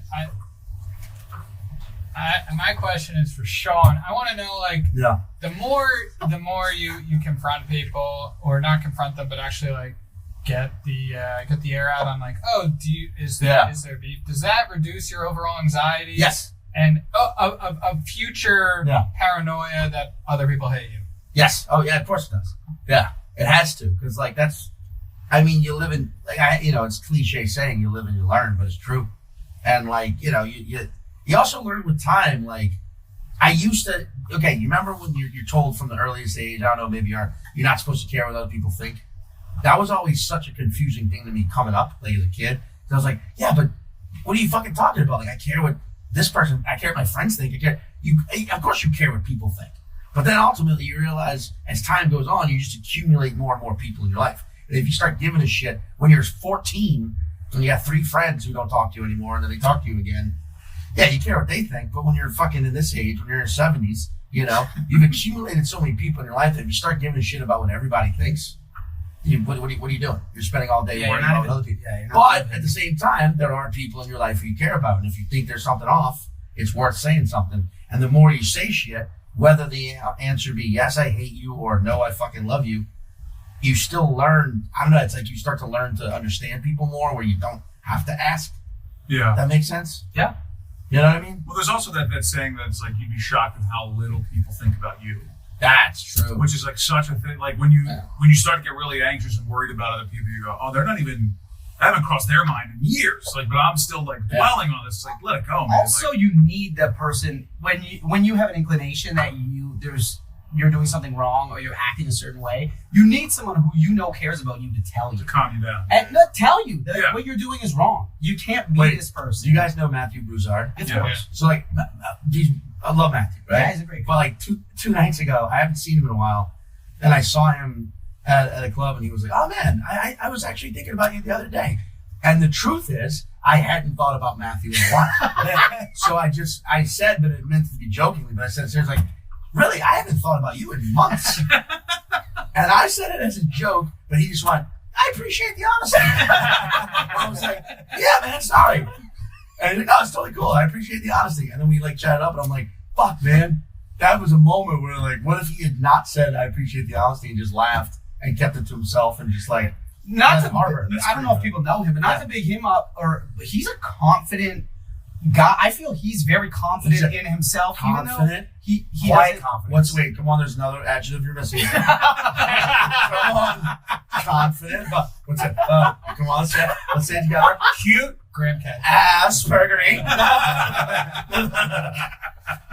My question is for Sean. I want to know, like, Yeah. the more you confront people, or not confront them, but actually like get the air out on, like, oh, is there beef? Does that reduce your overall anxiety? Yes. And a future paranoia that other people hate you? Yes. Oh, yeah, of course it does. Yeah. It has to. Because, like, you live in, like, it's cliche saying you live and you learn, but it's true. And, like, you also learn with time. Like, I used to, you remember when you're told from the earliest age, I don't know, maybe you're not supposed to care what other people think? That was always such a confusing thing to me coming up, like, as a kid. I was like, yeah, but what are you fucking talking about? Like, I care what this person, I care what my friends think. Of course you care what people think. But then ultimately you realize as time goes on, you just accumulate more and more people in your life. And if you start giving a shit when you're 14 and you have 3 friends who don't talk to you anymore and then they talk to you again, yeah, you care what they think. But when you're fucking in this age, when you're in your 70s, you've accumulated so many people in your life that if you start giving a shit about what everybody thinks, what are you doing? You're spending all day worrying about what other people. But at the same time, there are people in your life who you care about. And if you think there's something off, it's worth saying something. And the more you say shit, whether the answer be yes, I hate you, or no, I fucking love you, you still learn. I don't know. It's like you start to learn to understand people more where you don't have to ask. Yeah. That makes sense? Yeah. You know what I mean? Well, there's also that saying that's like, you'd be shocked at how little people think about you. That's true. Which is like such a thing. Like when you start to get really anxious and worried about other people, you go, oh, I haven't crossed their mind in years. Like, but I'm still like dwelling on this. It's like, let it go, man. Also, like, you need that person when you have an inclination that you're doing something wrong or you're acting a certain way. You need someone who cares about you to tell you, to calm you down, and not tell you that what you're doing is wrong. You can't be this person. Do you guys know Matthew Broussard? Of course. So like, I love Matthew, right? Yeah, he's a great guy. But like two nights ago, I haven't seen him in a while, and I saw him at a club, and he was like, "Oh man, I was actually thinking about you the other day." And the truth is, I hadn't thought about Matthew in a while. So I said, but it meant to be jokingly, but I said seriously, like, really, I haven't thought about you in months. And I said it as a joke, but he just went, I appreciate the honesty. I was like, yeah, man, sorry. And he's like, no, it's totally cool. I appreciate the honesty. And then we like chatted up, and I'm like, fuck, man. That was a moment where, like, what if he had not said I appreciate the honesty and just laughed and kept it to himself and just like, not to Harvard. I don't know if people know him, but not to big him up, but he's a confident guy. I feel he's very confident in himself. Confident? Even though he Quiet doesn't- confidence. wait, come on, there's another adjective you're missing. Come on, confident. But what's it? Come on, let's say it together. Cute. Graham Cat. Aspergering.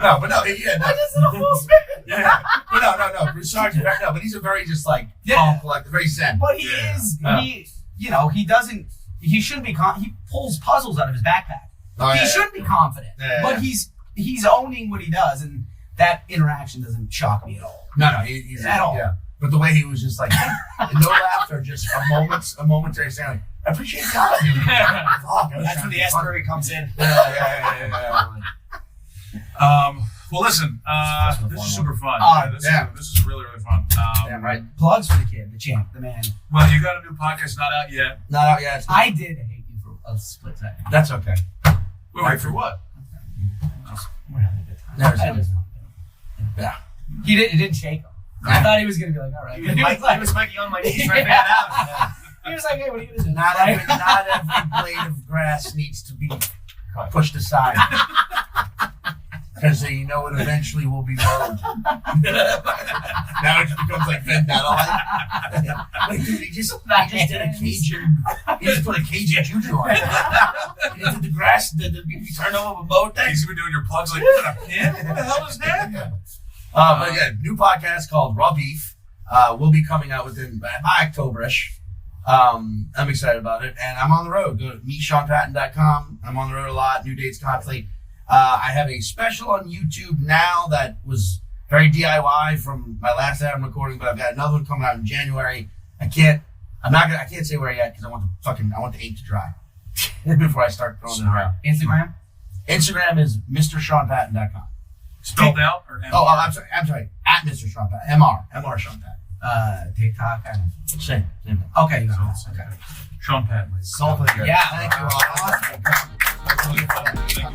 No, but no, yeah, no. Why does it a full spin? Yeah, but no. Broussard's very, no, but he's a very just like calm, collected, very zen. But he is. He doesn't. He shouldn't be. He pulls puzzles out of his backpack. Oh, He yeah, should be confident, but he's owning what he does, and that interaction doesn't shock me at all. No, he's At all. Yeah, but the way he was just like no laughter, just a momentary saying, like, I appreciate the honesty. Fuck, That's when the Asperger comes in. Yeah. well, listen, this is super fun. This is really, really fun. Damn right. Plugs for the kid, the champ, the man. Well, you got a new podcast not out yet. Not out yet. I did hate you for a split second. That's okay. Wait, for what? We're having a good time. Never I seen was it. not. Yeah. It didn't shake him. I thought he was gonna be like, all right. I was Mikey on my knees right now. He was like, hey, what are you gonna do? Not every blade of grass needs to be pushed aside. because you know it eventually will be mowed. Now it just becomes like vendetta. Like, dude, he just did a Cajun. He just put a Cajun juju on it. He did the grass. You turn over a mowed thing. He's been doing your plugs like, what a pin? What the hell is that? But yeah, new podcast called Raw Beef. Will be coming out by October-ish. I'm excited about it, and I'm on the road. Go to meetseanpatton.com. I'm on the road a lot. New dates constantly. I have a special on YouTube now that was very DIY from my last album recording, but I've got another one coming out in January. I can't say where yet because I want the ink to dry before I start throwing it around. Instagram? Instagram is MrSeanPatton.com. Spelled out or MR? Oh, I'm sorry. At Mr. Sean Patton. MR Sean Patton. TikTok. Same. Okay, you got it. Okay. Sean Patton. Salt of the earth. Yeah, thank you all. Awesome. Thank you.